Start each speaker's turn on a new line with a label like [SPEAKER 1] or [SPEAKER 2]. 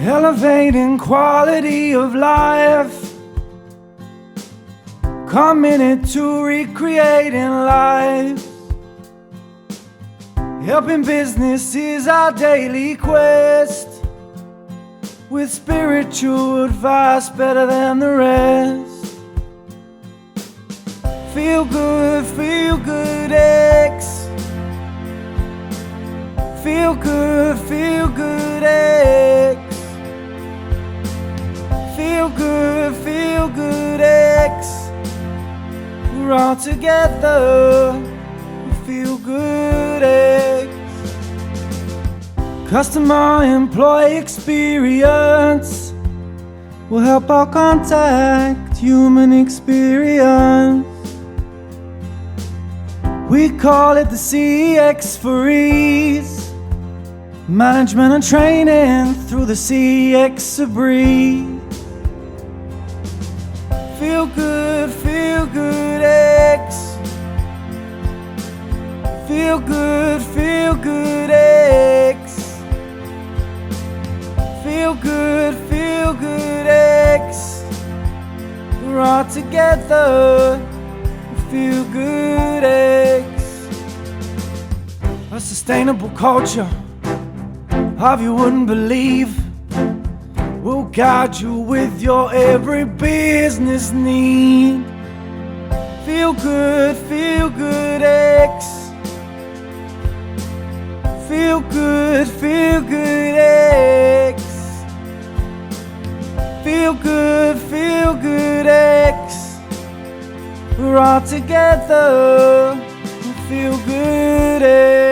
[SPEAKER 1] elevating quality of life, committed to recreating life. Helping business is our daily quest, with spiritual advice better than the rest. Feel good, FeelGoodX. Feel good, FeelGoodX. Feel good, FeelGoodX. We're all together, FeelGoodX. Customer employee experience will help our contact human experience. We call it the CX for ease, management and training through the CX breeze. Feel good, FeelGoodX. Feel good, FeelGoodX. Feel good, FeelGoodX. We're all together, FeelGoodX. A sustainable culture of you wouldn't believe will guide you with your every business need. Feel good, FeelGoodX. Feel good, FeelGoodX. Feel good, FeelGoodX. We're all together, FeelGoodX.